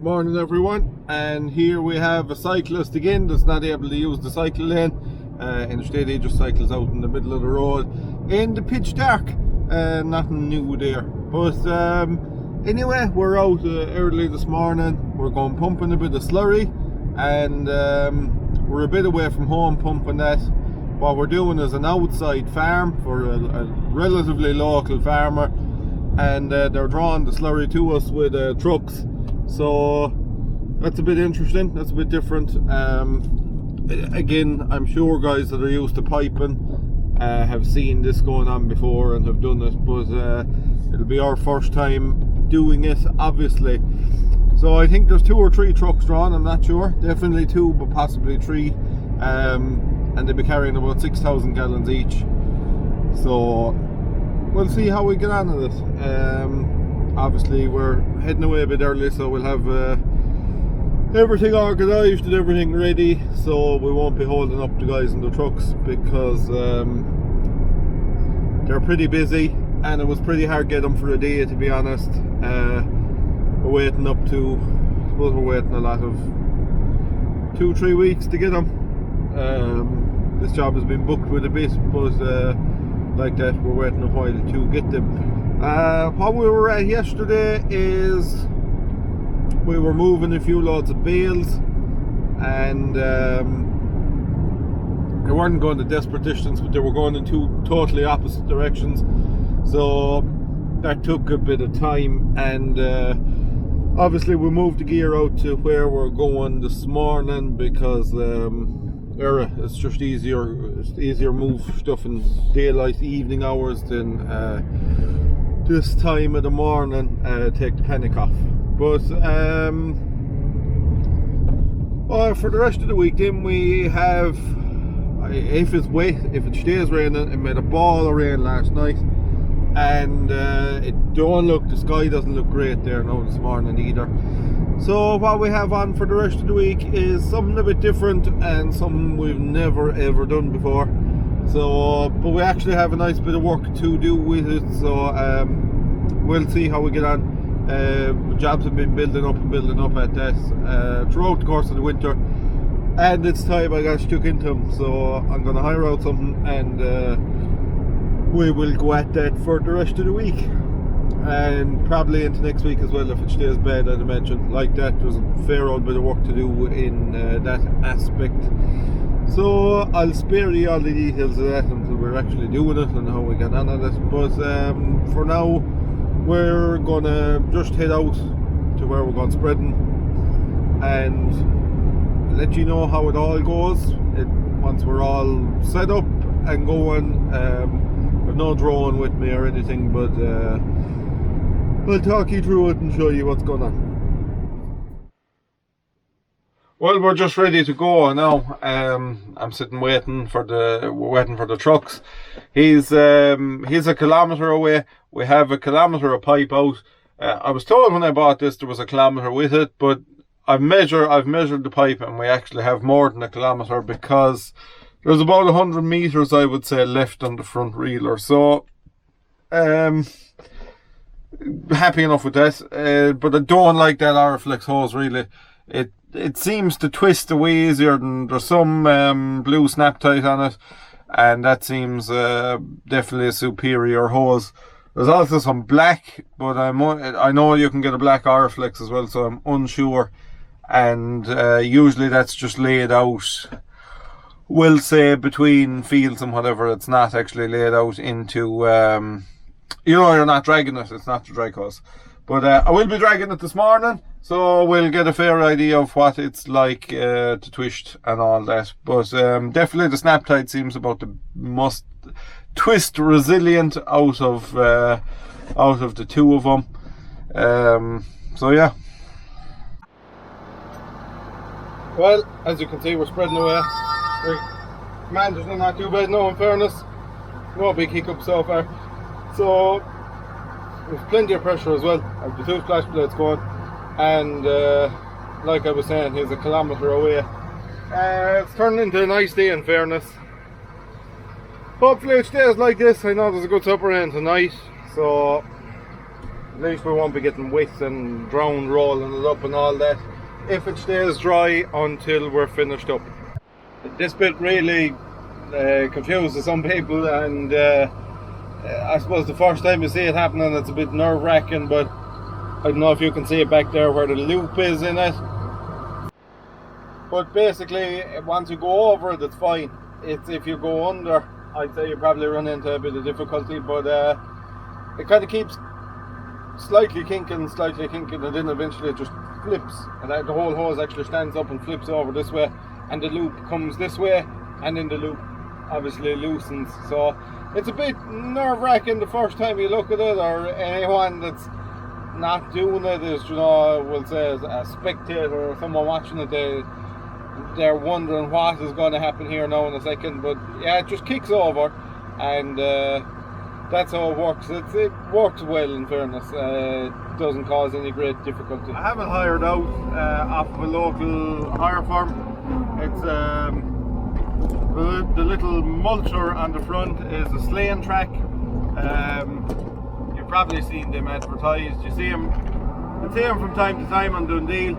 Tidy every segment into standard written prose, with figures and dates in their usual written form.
Morning everyone, and here we have a cyclist again that's not able to use the cycle lane. Instead he just cycles out in the middle of the road in the pitch dark. Nothing new there, but anyway, we're out early this morning. We're going pumping a bit of slurry, and we're a bit away from home pumping that. What we're doing is an outside farm for a relatively local farmer, and they're drawing the slurry to us with trucks. So that's a bit interesting, that's a bit different. Again, I'm sure guys that are used to piping have seen this going on before and have done it, but it'll be our first time doing it, obviously. So I think there's 2 or 3 trucks drawn, I'm not sure, definitely 2 but possibly 3, and they'll be carrying about 6,000 gallons each. So we'll see how we get on with it. Obviously we're heading away a bit early, so we'll have everything organised and everything ready, so we won't be holding up the guys in the trucks, because they're pretty busy and it was pretty hard to get them for a day, to be honest. We're waiting up to, I suppose we're waiting a lot of 2-3 weeks to get them. This job has been booked with a bit, but like that, we're waiting a while to get them. What we were at yesterday is we were moving a few loads of bales, and they weren't going to desperate distance, but they were going in 2 totally opposite directions, so that took a bit of time. And obviously we moved the gear out to where we're going this morning, because it's just easier. It's easier to move stuff in daylight evening hours than this time of the morning, take the panic off. But for the rest of the week then, we have, if it's wet, if it stays raining, it made a ball of rain last night, and the sky doesn't look great there now this morning either. So what we have on for the rest of the week is something a bit different and something we've never ever done before. So, but we actually have a nice bit of work to do with it, so we'll see how we get on. Jobs have been building up at that throughout the course of the winter, and it's time I got stuck into them, so I'm going to hire out something, and we will go at that for the rest of the week, and probably into next week as well if it stays bad, I'd imagine. Like that, there's a fair old bit of work to do in that aspect. So I'll spare you all the details of that until we're actually doing it and how we get on it. But for now, we're gonna just head out to where we're going spreading and let you know how it all goes. Once we're all set up and going, I've no drone with me or anything, but I'll talk you through it and show you what's going on. Well, we're just ready to go now. I'm sitting waiting for the trucks. He's a kilometre away. We have a kilometre of pipe out. I was told when I bought this there was a kilometre with it, but I've measured the pipe and we actually have more than a kilometre, because there's about 100 metres, I would say, left on the front reeler. So happy enough with that. But I don't like that Oriflex hose really. It seems to twist away easier, than there's some blue snap tight on it, and that seems definitely a superior hose. There's also some black, but I know you can get a black Oriflex as well, so I'm unsure. And usually that's just laid out, we'll say, between fields and whatever. It's not actually laid out into, you're not dragging it. It's not the drag hose. But I will be dragging it this morning, so we'll get a fair idea of what it's like to twist and all that. But definitely the snap tight seems about the most twist resilient out of the 2 of them. So yeah. Well, as you can see, we're spreading away. Commanders are not too bad now, in fairness. No big hiccup so far. So there's plenty of pressure as well. I have the 2 splash blades going, and like I was saying, he's a kilometre away. It's turning into a nice day, in fairness. Hopefully it stays like this. I know there's a good supper in tonight, so At least we won't be getting wet and drowned rolling it up and all that if it stays dry until we're finished up. This bit really confuses some people, and I suppose the first time you see it happening it's a bit nerve-wracking, but I don't know if you can see it back there where the loop is in it. But basically, once you go over it, it's fine. It's if you go under, I'd say you probably run into a bit of difficulty, but it kind of keeps slightly kinking, and then eventually it just flips, and the whole hose actually stands up and flips over this way, and the loop comes this way, and then the loop obviously loosens. So it's a bit nerve-wracking the first time you look at it, or anyone that's not doing it is, you know, we'll say as a spectator or someone watching it, they're wondering what is going to happen here now in a second. But yeah, it just kicks over, and that's how it works. It works well, in fairness. It doesn't cause any great difficulty. I have it hired out off of a local hire firm. It's the little mulcher on the front is a sleighing track. You've probably seen them advertised. You see them from time to time on Dundee.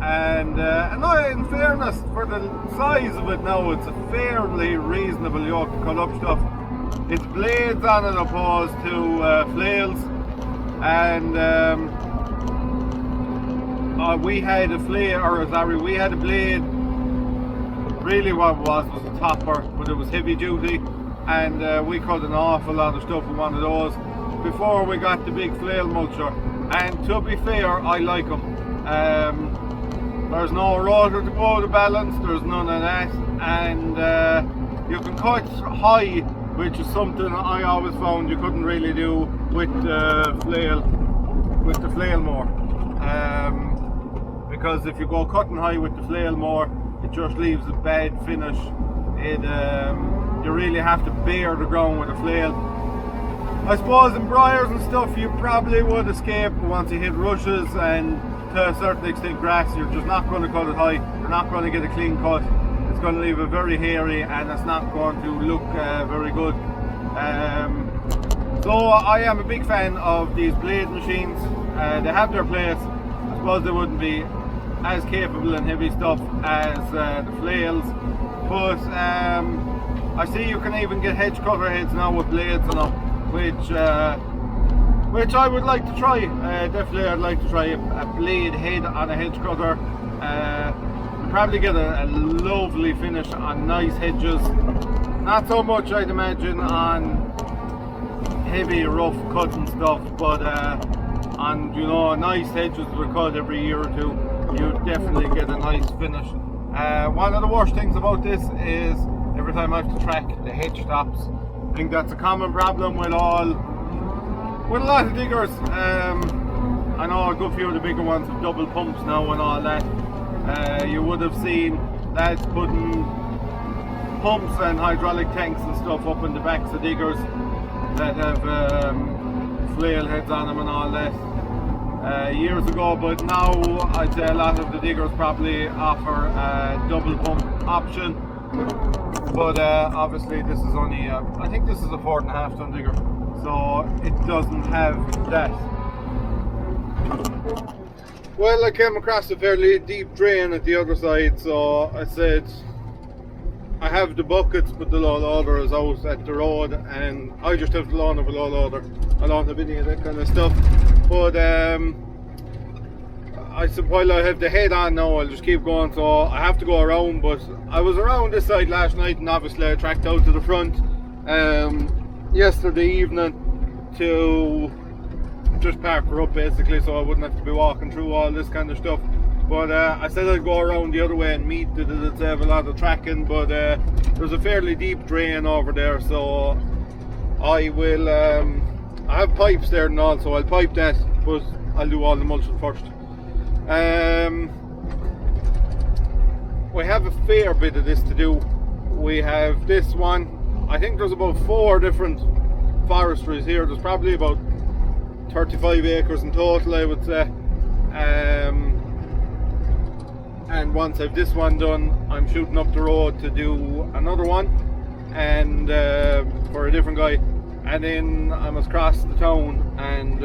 And no, in fairness, for the size of it now, it's a fairly reasonable yoke to cut up stuff. It's blades on it opposed to flails, and we had a we had a blade. Really what it was a topper, but it was heavy duty, and we cut an awful lot of stuff with one of those before we got the big flail mulcher. And to be fair, I like them. There's no rotor to go to balance, there's none of that, and you can cut high, which is something I always found you couldn't really do with the flail mower. Because if you go cutting high with the flail mower, it just leaves a bad finish. You really have to bear the ground with a flail. I suppose in briars and stuff you probably would escape, but once you hit rushes and to a certain extent grass, you're just not going to cut it high. You're not going to get a clean cut. It's going to leave it very hairy, and it's not going to look very good. So I am a big fan of these blade machines. They have their place. I suppose they wouldn't be as capable in heavy stuff as the flails, but I see you can even get hedge cutter heads now with blades and all, which I would like to try. Definitely I'd like to try a blade head on a hedge cutter. You'll probably get a lovely finish on nice hedges. Not so much, I'd imagine, on heavy rough cutting stuff, but on, you know, nice hedges that are cut every year or two, you definitely get a nice finish. One of the worst things about this is every time I have to track the hedge stops. I think that's a common problem with a lot of diggers. I know a good few of the bigger ones have double pumps now and all that. You would have seen lads putting pumps and hydraulic tanks and stuff up in the backs of diggers that have flail heads on them and all that years ago, but now I'd say a lot of the diggers probably offer a double pump option. But obviously this is only I think this is a 4.5 ton digger, so it doesn't have that. Well, I came across a fairly deep drain at the other side, so I said I have the buckets, but the low loader is out at the road, and I just have the lawn of a low loader. I don't have any of that kind of stuff. But I said while I have the head on now, I'll just keep going, so I have to go around. But I was around this side last night, and obviously I tracked out to the front yesterday evening to just park her up basically, so I wouldn't have to be walking through all this kind of stuff. But I said I'd go around the other way and meet it. It'd save a lot of tracking, but there's a fairly deep drain over there, so I will I have pipes there and all, so I'll pipe that, but I'll do all the mulching first. We have a fair bit of this to do. We have this one. I think there's about 4 different forestries here. There's probably about 35 acres in total, I would say. And once I've this one done, I'm shooting up the road to do another one, and for a different guy. and then I must cross the town and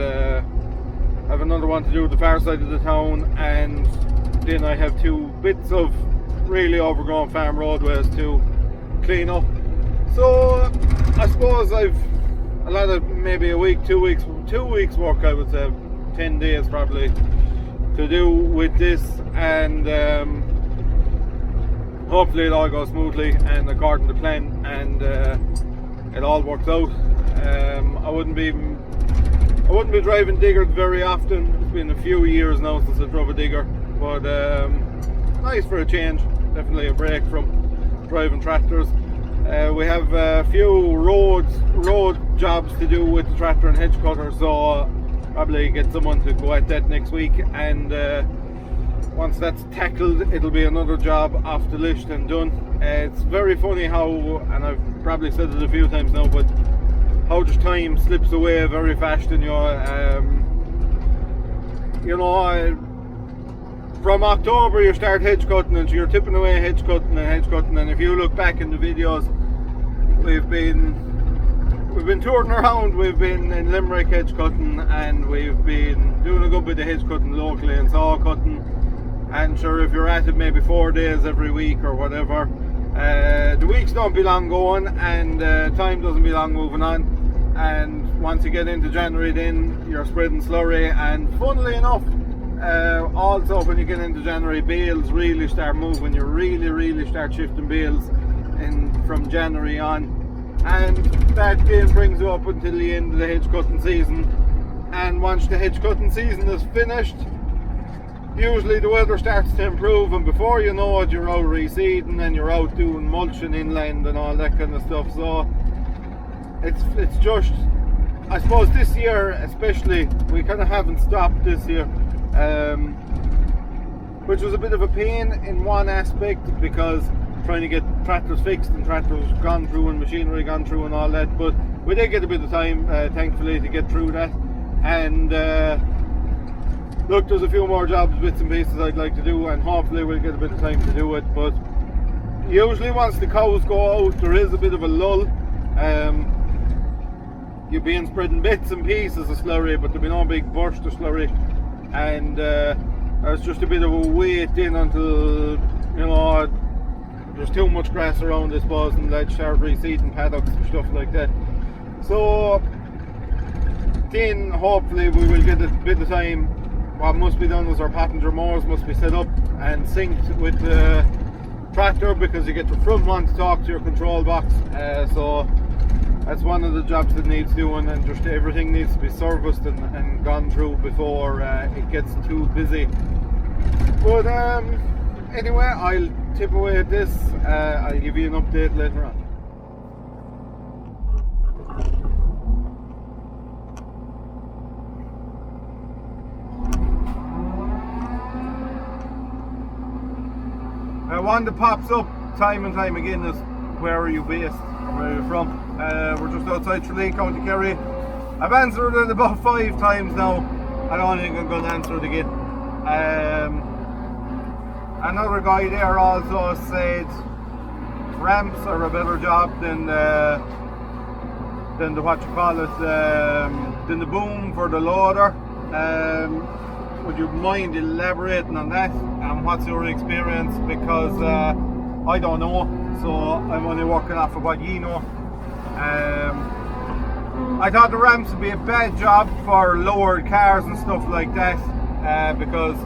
have another one to do with the far side of the town, and then I have 2 bits of really overgrown farm roadways to clean up. So I suppose I've a lot of, maybe a week, 2 weeks work, I would say, 10 days probably, to do with this, and hopefully it all goes smoothly and according to plan, and it all works out. I wouldn't be driving diggers very often. It's been a few years now since I drove a digger, but nice for a change. Definitely a break from driving tractors. We have a few road jobs to do with the tractor and hedge cutter, so probably get someone to go at that next week, and once that's tackled, it'll be another job off the list and done. It's very funny how, and I've probably said it a few times now, but how just time slips away very fast in from October you start hedge cutting, and so you're tipping away hedge cutting, and if you look back in the videos, we've been touring around. We've been in Limerick hedge cutting, and we've been doing a good bit of hedge cutting locally and saw cutting, and sure, if you're at it maybe 4 days every week or whatever, the weeks don't be long going, and time doesn't be long moving on, and once you get into January, then you're spreading slurry, and funnily enough, also when you get into January, bales really start moving. You really start shifting bales from January on, and that then brings you up until the end of the hedge cutting season. And once the hedge cutting season is finished, usually the weather starts to improve, and before you know it, you're out reseeding and you're out doing mulching inland and all that kind of stuff. So it's just, I suppose this year especially, we kind of haven't stopped this year, which was a bit of a pain in one aspect, because trying to get tractors fixed and tractors gone through and machinery gone through and all that, but we did get a bit of time, thankfully, to get through that. And look, there's a few more jobs, bits and pieces I'd like to do, and hopefully we'll get a bit of time to do it. But usually once the cows go out, there is a bit of a lull. You've been spreading bits and pieces of slurry, but there'll be no big burst of slurry, and there's just a bit of a wait in until, there's too much grass around, I suppose, and let's start reseeding paddocks and stuff like that. So then hopefully we will get a bit of time. What must be done is our passenger mowers must be set up and synced with the tractor, because you get the front one to talk to your control box. So that's one of the jobs that needs doing, and just everything needs to be serviced and gone through before it gets too busy. But anyway, I'll tip away at this. I'll give you an update later on. One that pops up time and time again is, where are you based? Where are you from? We're just outside Tralee, County Kerry. I've answered it about 5 times now. I don't think I'm going to answer it again. Another guy there also said ramps are a better job than the than the boom for the loader. Would you mind elaborating on that, and what's your experience? Because I don't know, so I'm only working off of what you know. I thought the ramps would be a bad job for lowered cars and stuff like that, because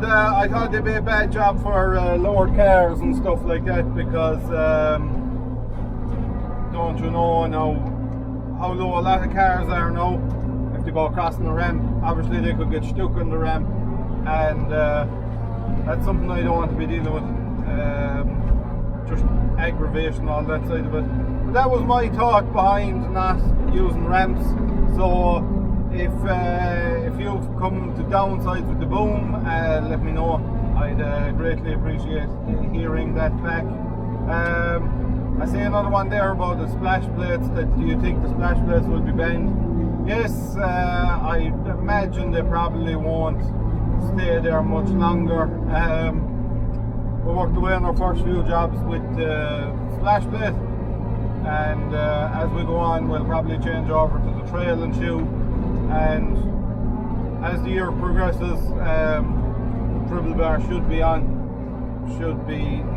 I thought they'd be a bad job for lowered cars and stuff like that, because don't you know now how low a lot of cars are now? If they go crossing the ramp, obviously they could get stuck on the ramp, and that's something I don't want to be dealing with. Just aggravation, all that side of it. But that was my thought behind not using ramps. So if you've come to downsides with the boom, let me know. I'd greatly appreciate hearing that back. I see another one there about the splash plates. That do you think the splash plates will be bent? Yes, I imagine they probably won't stay there much longer. We worked away on our first few jobs with splash plate, and as we go on we'll probably change over to the trail and shoe, and as the year progresses dribble bar should be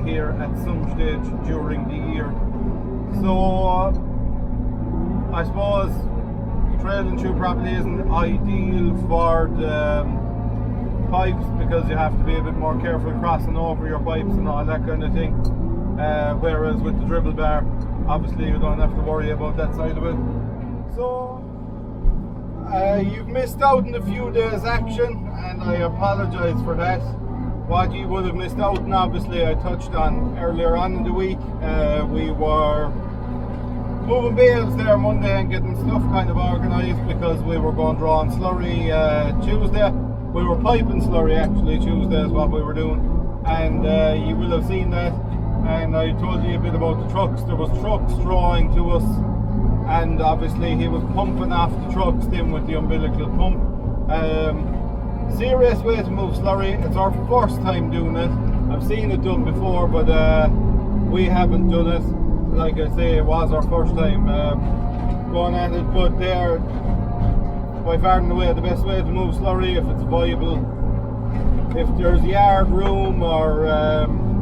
here at some stage during the year. So I suppose trail and shoe probably isn't ideal for the pipes, because you have to be a bit more careful crossing over your pipes and all that kind of thing, whereas with the dribble bar obviously you don't have to worry about that side of it. So you've missed out on a few days action, and I apologise for that. What you would have missed out on, obviously I touched on earlier on in the week, we were moving bales there Monday and getting stuff kind of organised, because we were going drawing slurry Tuesday. We were piping slurry actually Tuesday is what we were doing, and you will have seen that, and I told you a bit about the trucks. There was trucks drawing to us, and obviously he was pumping off the trucks then with the umbilical pump. Serious way to move slurry. It's our first time doing it. I've seen it done before, but we haven't done it. Like I say, it was our first time going at it, but they're by far and away the best way to move slurry if it's viable. If there's yard room, or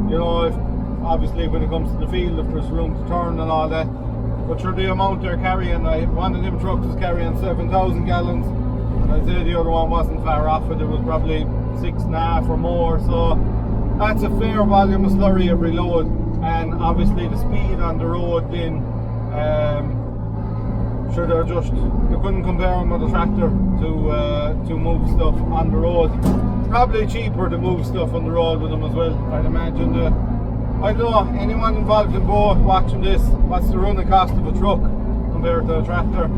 you know, if obviously when it comes to the field, if there's room to turn and all that. But for the amount they're carrying, one of them trucks is carrying 7,000 gallons. I'd say the other one wasn't far off it. It was probably 6.5 or more. So that's a fair volume of slurry every load. And obviously the speed on the road then, sure, they're just, you couldn't compare them with a tractor to move stuff on the road. Probably cheaper to move stuff on the road with them as well, I'd imagine. I don't know, anyone involved in both watching this, what's the running cost of a truck compared to a tractor?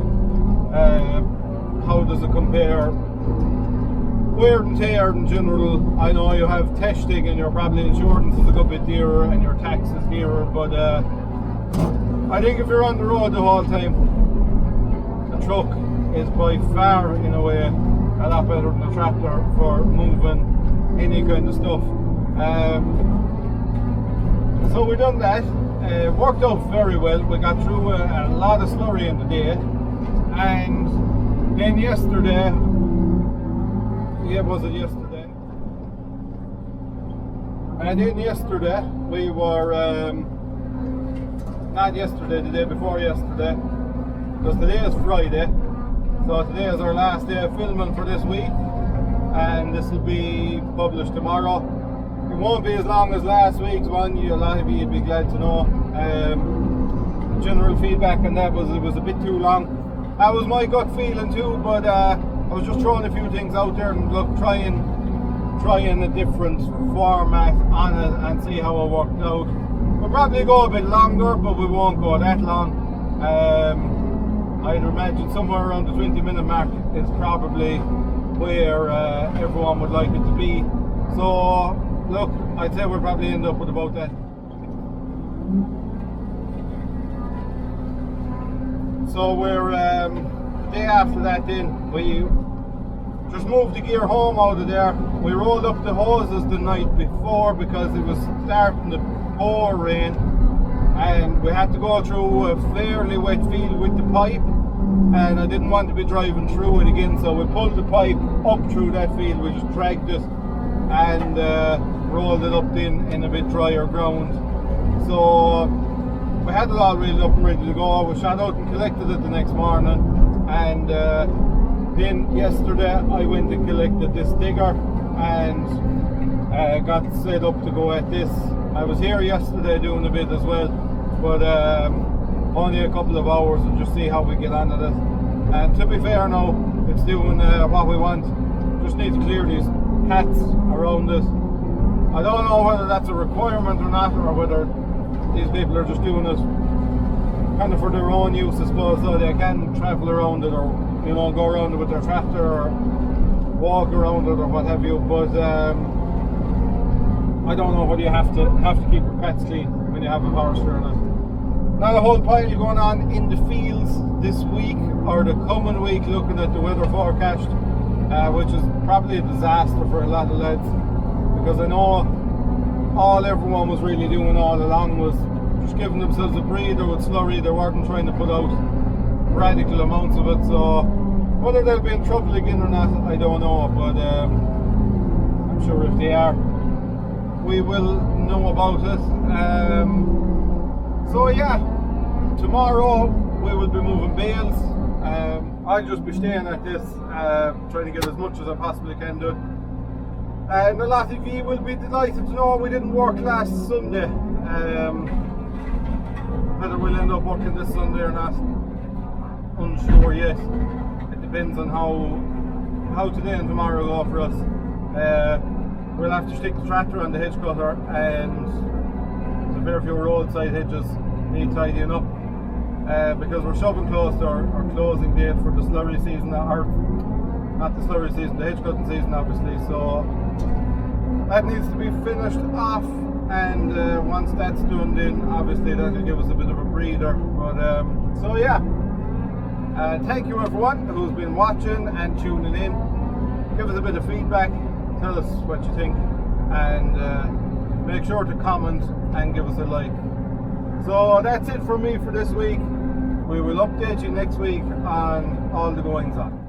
How does it compare? Wear and tear in general. I know you have testing and your probably insurance is a good bit dearer and your tax is dearer, but I think if you're on the road the whole time, a truck is by far in a way a lot better than a tractor for moving any kind of stuff. So we done that. Worked out very well. We got through a lot of slurry in the day, and then yesterday, was it yesterday? And then yesterday we were, not yesterday, the day before yesterday, because today is Friday, so today is our last day of filming for this week, and this will be published tomorrow. It won't be as long as last week's one. A lot of you would be glad to know. General feedback on that was it was a bit too long. That was my gut feeling too, but I was just throwing a few things out there and look, trying a different format on it and see how it worked out. We'll probably go a bit longer, but we won't go that long. I'd imagine somewhere around the 20-minute mark is probably where everyone would like it to be. So look, I'd say we'll probably end up with about that. So we're day after that then, we just moved the gear home out of there. We rolled up the hoses the night before because it was starting to pour rain, and we had to go through a fairly wet field with the pipe, and I didn't want to be driving through it again, so we pulled the pipe up through that field. We just dragged it and rolled it up in a bit drier ground. So we had it all reeled up and ready to go. We shot out and collected it the next morning, and then yesterday I went and collected this digger and got set up to go at this. I was here yesterday doing a bit as well, but only a couple of hours, and just see how we get on with it. And to be fair now, it's doing what we want. Just need to clear these cats around it. I don't know whether that's a requirement or not, or whether these people are just doing it kind of for their own use, I suppose, so they can travel around it, or you know, go around it with their tractor, or walk around it, or what have you. But I don't know whether you have to keep your pets clean when you have a forestry on it. Not a whole pile going on in the fields this week or the coming week, looking at the weather forecast, which is probably a disaster for a lot of lads, because I know all everyone was really doing all along was just giving themselves a breather with Slurry. They weren't trying to put out radical amounts of it, so whether they'll be in trouble again or not, I don't know, but I'm sure if they are, we will know about it. So yeah, tomorrow we will be moving bales. I'll just be staying at this, trying to get as much as I possibly can do. And a lot of you will be delighted to know we didn't work last Sunday. Whether we'll end up working this Sunday or not, unsure yet. It depends on how today and tomorrow go for us. We'll have to stick the tractor on the hedge cutter, and there's a fair few roadside hedges need tidying up, because we're shoving close to our closing date for the slurry season, or not the slurry season, the hedge cutting season obviously, so that needs to be finished off, and once that's done then obviously that'll give us a bit of a breather. But so yeah, thank you everyone who's been watching and tuning in. Give us a bit of feedback, tell us what you think, and make sure to comment and give us a like. So that's it from me for this week. We will update you next week on all the goings on.